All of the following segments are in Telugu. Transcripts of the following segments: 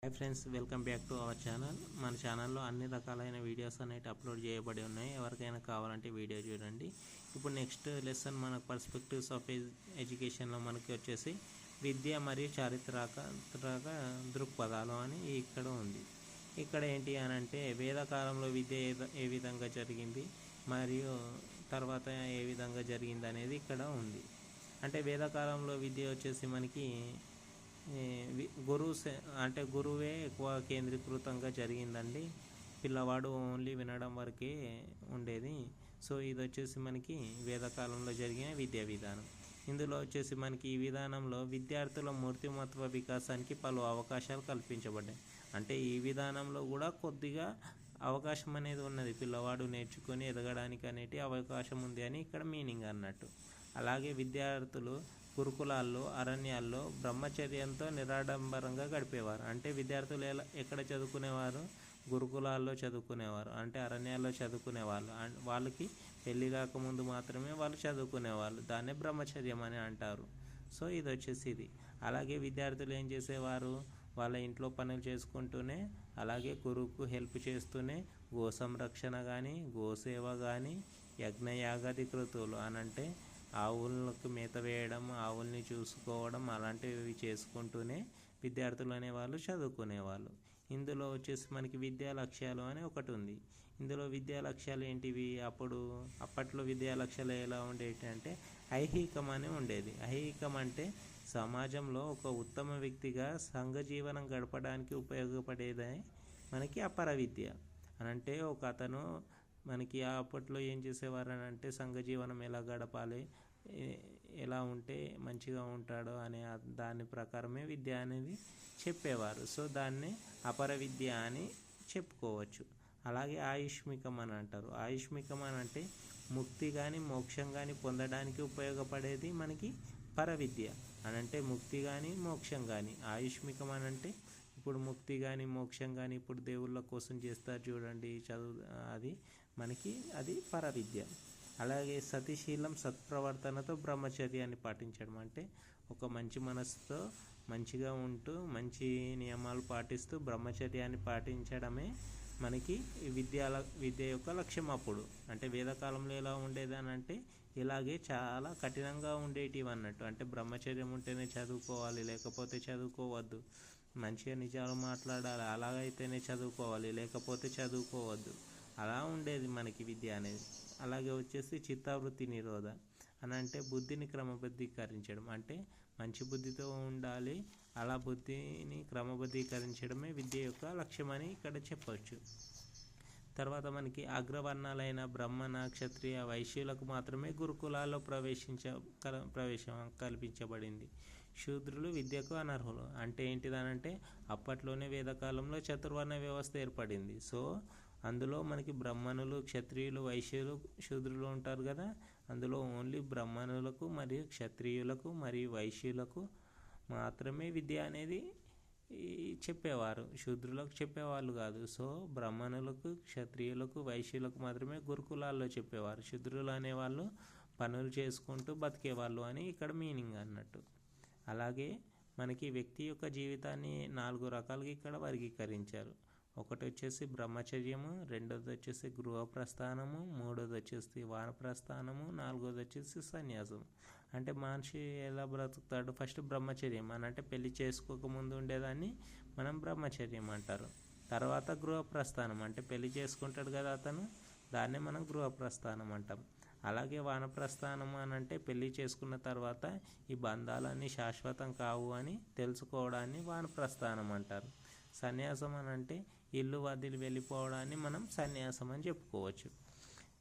Hi friends, welcome back to our channel. మన ఛానల్లో అన్ని రకాలైన వీడియోస్ అనేవి అప్లోడ్ చేయబడి ఉన్నాయి. ఎవరికైనా కావాలంటే వీడియో చూడండి. ఇప్పుడు నెక్స్ట్ లెసన్ మనకు పర్స్పెక్టివ్స్ ఆఫ్ ఎడ్యుకేషన్లో మనకి వచ్చేసి విద్య మరియు చారిత్రక దృక్పథాలు అని ఇక్కడ ఉంది. ఇక్కడ ఏంటి అని అంటే వేదకాలంలో విద్య ఏ విధంగా జరిగింది మరియు తర్వాత ఏ విధంగా జరిగింది అనేది ఇక్కడ ఉంది. అంటే వేదకాలంలో విద్య వచ్చేసి మనకి గురువే ఎక్కువ కేంద్రీకృతంగా జరిగిందండి. పిల్లవాడు ఓన్లీ వినడం వరకే ఉండేది. సో ఇది వచ్చేసి మనకి వేదకాలంలో జరిగిన విద్యా విధానం. ఇందులో వచ్చేసి మనకి ఈ విధానంలో విద్యార్థుల మూర్తిమత్వ వికాసానికి పలు అవకాశాలు కల్పించబడ్డాయి. అంటే ఈ విధానంలో కూడా కొద్దిగా అవకాశం అనేది ఉన్నది, పిల్లవాడు నేర్చుకొని ఎదగడానికి అనేటి అవకాశం ఉంది అని ఇక్కడ మీనింగ్ అన్నట్టు. అలాగే విద్యార్థులు గురుకులాల్లో, అరణ్యాల్లో బ్రహ్మచర్యంతో నిరాడంబరంగా గడిపేవారు. అంటే విద్యార్థులు ఎక్కడ చదువుకునేవారు? గురుకులాల్లో చదువుకునేవారు, అంటే అరణ్యాల్లో చదువుకునేవాళ్ళు. వాళ్ళకి పెళ్ళి కాకముందు మాత్రమే వాళ్ళు చదువుకునేవాళ్ళు. దాన్నే బ్రహ్మచర్యం అని అంటారు. సో ఇది వచ్చేసి ఇది. అలాగే విద్యార్థులు ఏం చేసేవారు? వాళ్ళ ఇంట్లో పనులు చేసుకుంటూనే, అలాగే గురువుకు హెల్ప్ చేస్తూనే గో సంరక్షణ కానీ, గోసేవ కానీ, యజ్ఞయాగాది కృతులు అనంటే ఆవులకు మేత వేయడం, ఆవుల్ని చూసుకోవడం అలాంటివి చేసుకుంటూనే విద్యార్థులు అనేవాళ్ళు చదువుకునేవాళ్ళు. ఇందులో వచ్చేసి మనకి విద్యా లక్ష్యాలు అని ఒకటి ఉంది. ఇందులో విద్యా లక్ష్యాలు ఏంటివి? అప్పట్లో విద్యా లక్ష్యాలు ఎలా ఉండేవి అంటే ఐహికం అని ఉండేది. ఐహికం అంటే సమాజంలో ఒక ఉత్తమ వ్యక్తిగా సంఘజీవనం గడపడానికి ఉపయోగపడేదే మనకి అపర విద్య అనంటే. ఒక అతను మనకి అప్పట్లో ఏం చేసేవారు అని అంటే సంఘజీవనం ఎలా గడపాలి, ఎలా ఉంటే మంచిగా ఉంటాడో అనే దాని ప్రకారమే విద్య అనేది చెప్పేవారు. సో దాన్ని అపర విద్య అని చెప్పుకోవచ్చు. అలాగే ఆయుష్మికం అని అంటారు. ఆయుష్మికం అని అంటే ముక్తి కానీ మోక్షం కానీ పొందడానికి ఉపయోగపడేది మనకి పర విద్య అనంటే. ముక్తి కానీ మోక్షం కానీ. ఆయుష్మికం అని అంటే ఇప్పుడు ముక్తి కానీ మోక్షం కానీ ఇప్పుడు దేవుళ్ళ కోసం చేస్తారు చూడండి, అది మనకి అది పర విద్య. అలాగే సతిశీలం సత్ప్రవర్తనతో బ్రహ్మచర్యాన్ని పాటించడం అంటే ఒక మంచి మనసుతో మంచిగా ఉంటూ మంచి నియమాలు పాటిస్తూ బ్రహ్మచర్యాన్ని పాటించడమే మనకి విద్య యొక్క లక్ష్యం. అప్పుడు అంటే వేదకాలంలో ఎలా ఉండేది అని అంటే ఇలాగే చాలా కఠినంగా ఉండేటివి అన్నట్టు. అంటే బ్రహ్మచర్యం ఉంటేనే చదువుకోవాలి, లేకపోతే చదువుకోవద్దు. మంచిగా నిజాలు మాట్లాడాలి, అలాగైతేనే చదువుకోవాలి, లేకపోతే చదువుకోవద్దు. అలా ఉండేది మనకి విద్య అనేది. అలాగే వచ్చేసి చిత్తావృత్తి నిరోధ అని అంటే బుద్ధిని క్రమబద్ధీకరించడం. అంటే మంచి బుద్ధితో ఉండాలి, అలా బుద్ధిని క్రమబద్ధీకరించడమే విద్య యొక్క లక్ష్యమని ఇక్కడ చెప్పవచ్చు. తర్వాత మనకి అగ్రవర్ణాలైన బ్రాహ్మణ, క్షత్రియ, వైశ్యులకు మాత్రమే గురుకులాల్లో ప్రవేశం కల్పించబడింది. శూద్రులు విద్యకు అనర్హులు. అంటే ఏంటిదనంటే అప్పట్లోనే వేదకాలంలో చతుర్వర్ణ వ్యవస్థ ఏర్పడింది. సో అందులో మనకి బ్రాహ్మణులు, క్షత్రియులు, వైశ్యులు, శూద్రులు ఉంటారు కదా. అందులో ఓన్లీ బ్రాహ్మణులకు మరియు క్షత్రియులకు మరియు వైశ్యులకు మాత్రమే విద్య అనేది చెప్పేవారు, శూద్రులకు చెప్పేవాళ్ళు కాదు. సో బ్రాహ్మణులకు, క్షత్రియులకు, వైశ్యులకు మాత్రమే గురుకులాల్లో చెప్పేవారు. శూద్రులు అనేవాళ్ళు పనులు చేసుకుంటూ బతికేవాళ్ళు అని ఇక్కడ మీనింగ్ అన్నట్టు. అలాగే మనకి వ్యక్తి యొక్క జీవితాన్ని 4 రకాలుగా ఇక్కడ వర్గీకరించారు. ఒకటి వచ్చేసి బ్రహ్మచర్యము, రెండోది వచ్చేసి గృహప్రస్థానము, మూడోది వచ్చేసి వానప్రస్థానము, నాలుగోది వచ్చేసి సన్యాసం. అంటే మనిషి ఎలా బ్రతుకుతాడు? ఫస్ట్ బ్రహ్మచర్యం అని అంటే పెళ్లి చేసుకోకముందు ఉండేదాన్ని మనం బ్రహ్మచర్యం అంటారు. తర్వాత గృహప్రస్థానం అంటే పెళ్లి చేసుకుంటాడు కదా అతను, దాన్నే మనం గృహప్రస్థానం అంటాం. అలాగే వానప్రస్థానం అని అంటే పెళ్లి చేసుకున్న తర్వాత ఈ బంధాలన్నీ శాశ్వతం కావు అని తెలుసుకోవడాన్ని వానప్రస్థానం అంటారు. సన్యాసం అని అంటే ఇల్లు వదిలి వెళ్ళిపోవడాన్ని మనం సన్యాసం అని చెప్పుకోవచ్చు.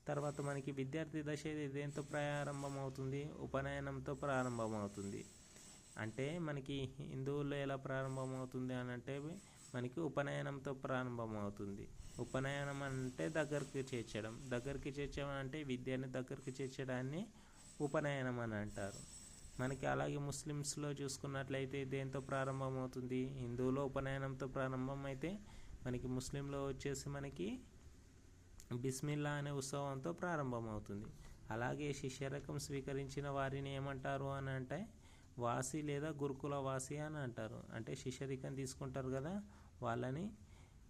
తర్వాత మనకి విద్యార్థి దశ దేంతో ప్రారంభమవుతుంది? ఉపనయనంతో ప్రారంభమవుతుంది. అంటే మనకి హిందువుల్లో ఎలా ప్రారంభమవుతుంది అని అంటే మనకి ఉపనయనంతో ప్రారంభమవుతుంది. ఉపనయనం అంటే దగ్గరికి చేర్చడం అంటే విద్యని దగ్గరికి చేర్చడాన్ని ఉపనయనం అని అంటారు. మనకి అలాగే ముస్లిమ్స్లో చూసుకున్నట్లయితే దేంతో ప్రారంభమవుతుంది? హిందువులో ఉపనయనంతో ప్రారంభం అయితే మనకి ముస్లింలో వచ్చేసి మనకి బిస్మిల్లా అనే ఉత్సవంతో ప్రారంభమవుతుంది. అలాగే శిష్యరకం స్వీకరించిన వారిని ఏమంటారు అని అంటే వాసి లేదా గురుకుల వాసి అని అంటారు. అంటే శిష్యరికం తీసుకుంటారు కదా, వాళ్ళని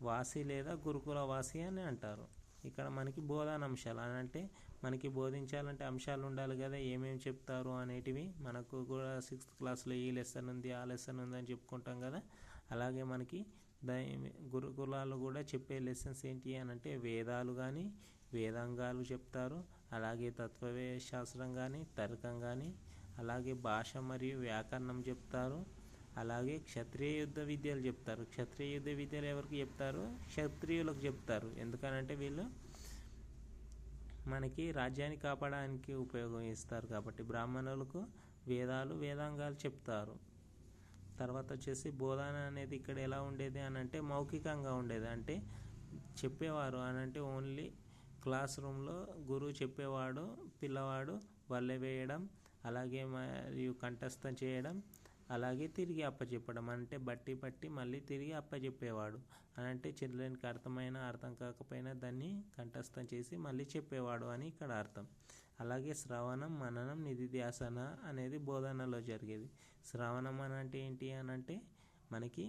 వాసి లేదా గురుకుల వాసి అని అంటారు. ఇక్కడ మనకి బోధన అంశాలు అని అంటే మనకి బోధించాలంటే అంశాలు ఉండాలి కదా, ఏమేమి చెప్తారు అనేటివి. మనకు కూడా 6th క్లాస్లో ఈ లెసన్ ఉంది, ఆ లెసన్ ఉంది అని చెప్పుకుంటాం కదా. అలాగే మనకి గురుకులాలు కూడా చెప్పే లెసన్స్ ఏంటి అని అంటే వేదాలు కానీ వేదాంగాలు చెప్తారు. అలాగే శాస్త్రం కానీ తర్కం కానీ, అలాగే భాష మరియు వ్యాకరణం చెప్తారు. అలాగే క్షత్రియ యుద్ధ విద్యలు చెప్తారు. క్షత్రియ యుద్ధ విద్యలు ఎవరికి చెప్తారు? క్షత్రియులకు చెప్తారు. ఎందుకనంటే వీళ్ళు మనకి రాజ్యాన్ని కాపాడడానికి ఉపయోగిస్తారు కాబట్టి. బ్రాహ్మణులకు వేదాలు వేదాంగాలు చెప్తారు. తర్వాత వచ్చేసి బోధన అనేది ఇక్కడ ఎలా ఉండేది అని అంటే మౌఖికంగా ఉండేది. అంటే చెప్పేవారు అని అంటే ఓన్లీ క్లాస్ రూమ్లో గురువు చెప్పేవాడు, పిల్లవాడు వల్లె వేయడం, అలాగే మరియు కంఠస్థం చేయడం, అలాగే తిరిగి అప్పచెప్పడం. అంటే బట్టి పట్టి మళ్ళీ తిరిగి అప్పచెప్పేవాడు. అని అంటే చిల్డ్రన్కి అర్థమైనా అర్థం కాకపోయినా దాన్ని కంఠస్థం చేసి మళ్ళీ చెప్పేవాడు అని ఇక్కడ అర్థం. అలాగే శ్రవణం, మననం, నిధిధ్యాసన అనేది బోధనలో జరిగేది. శ్రవణం అని అంటే ఏంటి అని అంటే మనకి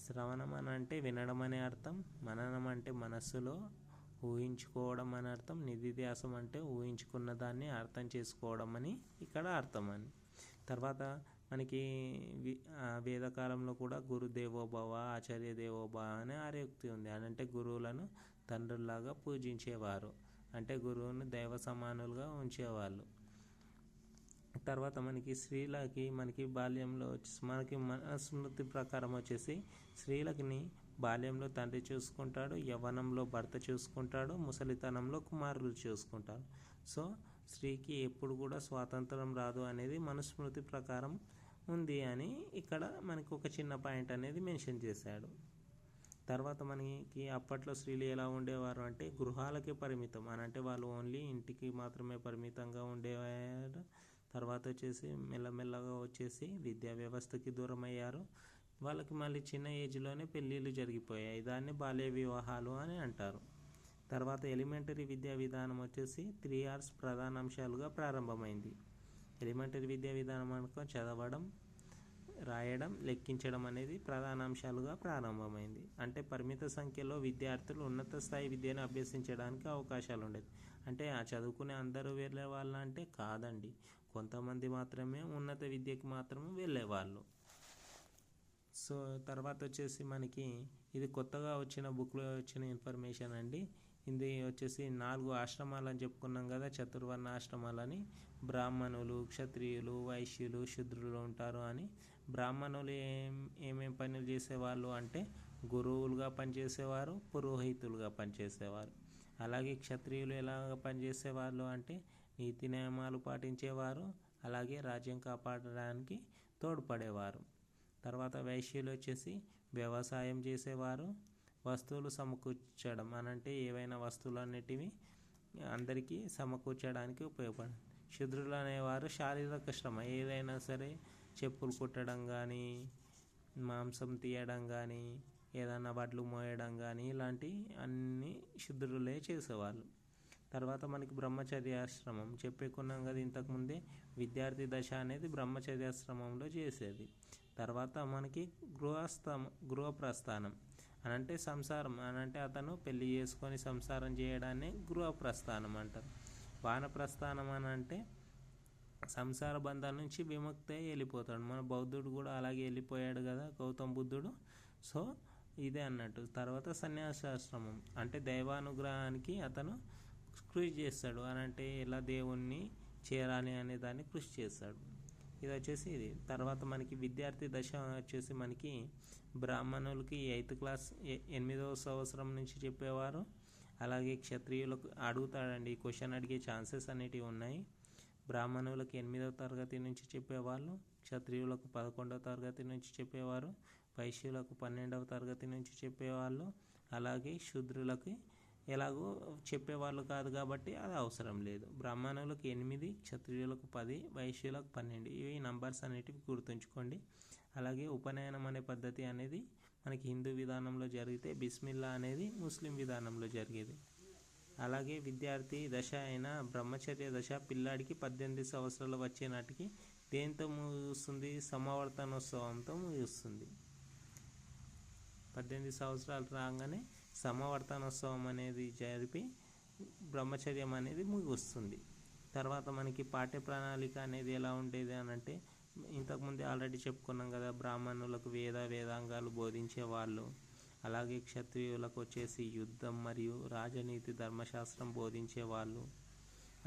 శ్రవణం అని అంటే వినడం అనే అర్థం, మననం అంటే మనస్సులో ఊహించుకోవడం అని అర్థం, నిధిధ్యాసం అంటే ఊహించుకున్న దాన్ని అర్థం చేసుకోవడం అని ఇక్కడ అర్థం అని. తర్వాత మనకి వేదకాలంలో కూడా గురుదేవోభవ, ఆచార్య దేవోభవ అనే ఆర్యోక్తి ఉంది. అని అంటే గురువులను తండ్రుల్లాగా పూజించేవారు, అంటే గురువుని దైవ సమానులుగా ఉంచేవాళ్ళు. తర్వాత మనకి స్త్రీలకి మనకి బాల్యంలో మనకి స్మృతి ప్రకారం వచ్చేసి స్త్రీలకి బాల్యంలో తండ్రి చూసుకుంటాడు, యవ్వనంలో భర్త చూసుకుంటాడు, ముసలితనంలో కుమారులు చూసుకుంటారు. సో స్త్రీకి ఎప్పుడు కూడా స్వాతంత్రం రాదు అనేది మనుస్మృతి ప్రకారం ఉంది అని ఇక్కడ మనకు ఒక చిన్న పాయింట్ అనేది మెన్షన్ చేశాడు. తర్వాత మనకి అప్పట్లో స్త్రీలు ఎలా ఉండేవారు అంటే గృహాలకే పరిమితం. అని అంటే వాళ్ళు ఓన్లీ ఇంటికి మాత్రమే పరిమితంగా ఉండేవారు. తర్వాత వచ్చేసి మెల్లమెల్లగా వచ్చేసి విద్యా వ్యవస్థకి దూరం అయ్యారు. వాళ్ళకి మళ్ళీ చిన్న ఏజ్లోనే పెళ్ళిళ్ళు జరిగిపోయాయి. దాన్ని బాల్య వివాహాలు అని అంటారు. తర్వాత ఎలిమెంటరీ విద్యా విధానం వచ్చేసి 3 Rs ప్రధాన అంశాలుగా ప్రారంభమైంది. ఎలిమెంటరీ విద్యా విధానం అనుకో చదవడం, రాయడం, లెక్కించడం అనేది ప్రధాన అంశాలుగా ప్రారంభమైంది. అంటే పరిమిత సంఖ్యలో విద్యార్థులు ఉన్నత స్థాయి విద్యను అభ్యసించడానికి అవకాశాలు ఉండేది. అంటే ఆ చదువుకునే అందరూ వెళ్ళే వాళ్ళ అంటే కాదండి, కొంతమంది మాత్రమే ఉన్నత విద్యకి మాత్రమే వెళ్ళేవాళ్ళు. సో తర్వాత వచ్చేసి మనకి ఇది కొత్తగా వచ్చిన బుక్లో వచ్చిన ఇన్ఫర్మేషన్ అండి. ఇది వచ్చేసి 4 ఆశ్రమాలు అని చెప్పుకున్నాం కదా, చతుర్వర్ణ ఆశ్రమాలని. బ్రాహ్మణులు, క్షత్రియులు, వైశ్యులు, శూద్రులు ఉంటారు అని. బ్రాహ్మణులు ఏమేం పనులు చేసేవాళ్ళు అంటే గురువులుగా పనిచేసేవారు, పురోహితులుగా పనిచేసేవారు. అలాగే క్షత్రియులు ఎలాగ పనిచేసేవాళ్ళు అంటే నీతి నియమాలు పాటించేవారు, అలాగే రాజ్యం కాపాడడానికి తోడ్పడేవారు. తర్వాత వైశ్యులు వచ్చేసి వ్యవసాయం చేసేవారు, వస్తువులు సమకూర్చడం అని అంటే ఏవైనా వస్తువులు అనేటివి అందరికీ సమకూర్చడానికి ఉపయోగపడ. శూద్రులు అనేవారు శారీరక శ్రమ, ఏదైనా సరే చెప్పులు కుట్టడం కానీ, మాంసం తీయడం కానీ, ఏదైనా వడ్లు మోయడం కానీ ఇలాంటి అన్ని శూద్రులే చేసేవాళ్ళు. తర్వాత మనకి బ్రహ్మచర్యాశ్రమం చెప్పుకున్నాం కదా ఇంతకుముందే. విద్యార్థి దశ అనేది బ్రహ్మచర్యాశ్రమంలో చేసేది. తర్వాత మనకి గృహప్రస్థానం అని అంటే సంసారం అని అంటే అతను పెళ్లి చేసుకొని సంసారం చేయడాన్ని గృహప్రస్థానం అంటారు. వానప్రస్థానం అని అంటే సంసార బంధాల నుంచి విముక్తి వెళ్ళిపోతాడు. మన బౌద్ధుడు కూడా అలాగే వెళ్ళిపోయాడు కదా, గౌతమ బుద్ధుడు. సో ఇదే అన్నట్టు. తర్వాత సన్యాసాశ్రమం అంటే దైవానుగ్రహానికి అతను కృషి చేస్తాడు. అని అంటే ఎలా దేవుణ్ణి చేరాలి అనే దాన్ని కృషి చేస్తాడు. ఇది వచ్చేసి ఇది. తర్వాత మనకి విద్యార్థి దశ వచ్చేసి మనకి బ్రాహ్మణులకి 8th క్లాస్ 8వ సంవత్సరం నుంచి చెప్పేవారు. అలాగే క్షత్రియులకు అడుగుతాడండి, క్వశ్చన్ అడిగే ఛాన్సెస్ అనేటివి ఉన్నాయి. బ్రాహ్మణులకు 8వ తరగతి నుంచి చెప్పేవాళ్ళు, క్షత్రియులకు 11వ తరగతి నుంచి చెప్పేవారు, వైశ్యులకు 12వ తరగతి నుంచి చెప్పేవాళ్ళు. అలాగే శూద్రులకి ఎలాగో చెప్పేవాళ్ళు కాదు కాబట్టి అది అవసరం లేదు. బ్రాహ్మణులకు 8, క్షత్రియులకు 10, వైశ్యులకు 12. ఇవి నంబర్స్ అనేటివి గుర్తుంచుకోండి. అలాగే ఉపనయనం అనే పద్ధతి అనేది మనకి హిందూ విధానంలో జరిగితే బిస్మిల్లా అనేది ముస్లిం విధానంలో జరిగేది. అలాగే విద్యార్థి దశ అయిన బ్రహ్మచర్య దశ పిల్లాడికి 18 సంవత్సరాలు వచ్చే నాటికి దేంతో ముగుస్తుంది? సమావర్తనోత్సవంతో ముగుస్తుంది. 18 సంవత్సరాలు రాగానే సమవర్తనోత్సవం అనేది జరిపి బ్రహ్మచర్యం అనేది ముగుస్తుంది. తర్వాత మనకి పాఠ్య ప్రణాళిక అనేది ఎలా ఉండేది అని అంటే, ఇంతకుముందే ఆల్రెడీ చెప్పుకున్నాం కదా, బ్రాహ్మణులకు వేదాంగాలు బోధించేవాళ్ళు, అలాగే క్షత్రియులకు వచ్చేసి యుద్ధం మరియు రాజనీతి ధర్మశాస్త్రం బోధించేవాళ్ళు,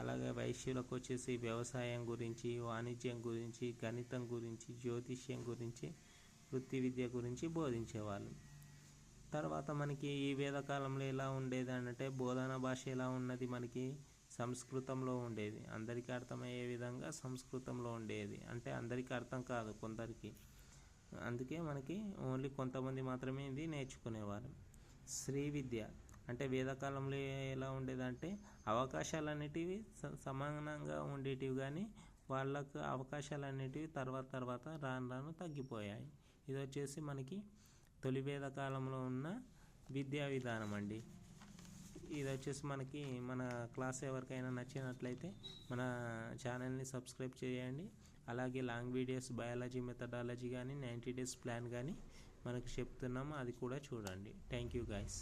అలాగే వైశ్యులకు వచ్చేసి వ్యవసాయం గురించి, వాణిజ్యం గురించి, గణితం గురించి, జ్యోతిష్యం గురించి, వృత్తి విద్య గురించి బోధించేవాళ్ళు. తర్వాత మనకి ఈ వేదకాలంలో ఎలా ఉండేది అంటే, బోధన భాష ఎలా ఉన్నది, మనకి సంస్కృతంలో ఉండేది. అందరికీ అర్థమయ్యే విధంగా సంస్కృతంలో ఉండేది. అంటే అందరికీ అర్థం కాదు, కొందరికి. అందుకే మనకి ఓన్లీ కొంతమంది మాత్రమే ఇది నేర్చుకునేవారు. శ్రీ విద్య అంటే వేదకాలంలో ఎలా ఉండేదంటే, అవకాశాలు అనేటివి సమానంగా ఉండేటివి, కానీ వాళ్ళకు అవకాశాలు అనేటివి తర్వాత రాను తగ్గిపోయాయి. ఇది వచ్చేసి మనకి తొలి వేదకాలంలో ఉన్న విద్యా విధానం అండి. ఇది వచ్చేసి మనకి మన క్లాస్ ఎవరికైనా నచ్చినట్లయితే మన ఛానల్ని సబ్స్క్రైబ్ చేయండి. అలాగే లాంగ్ వీడియోస్, బయాలజీ మెథడాలజీ కానీ 90 days ప్లాన్ కానీ మనకు చెప్తున్నాము, అది కూడా చూడండి. Thank you guys.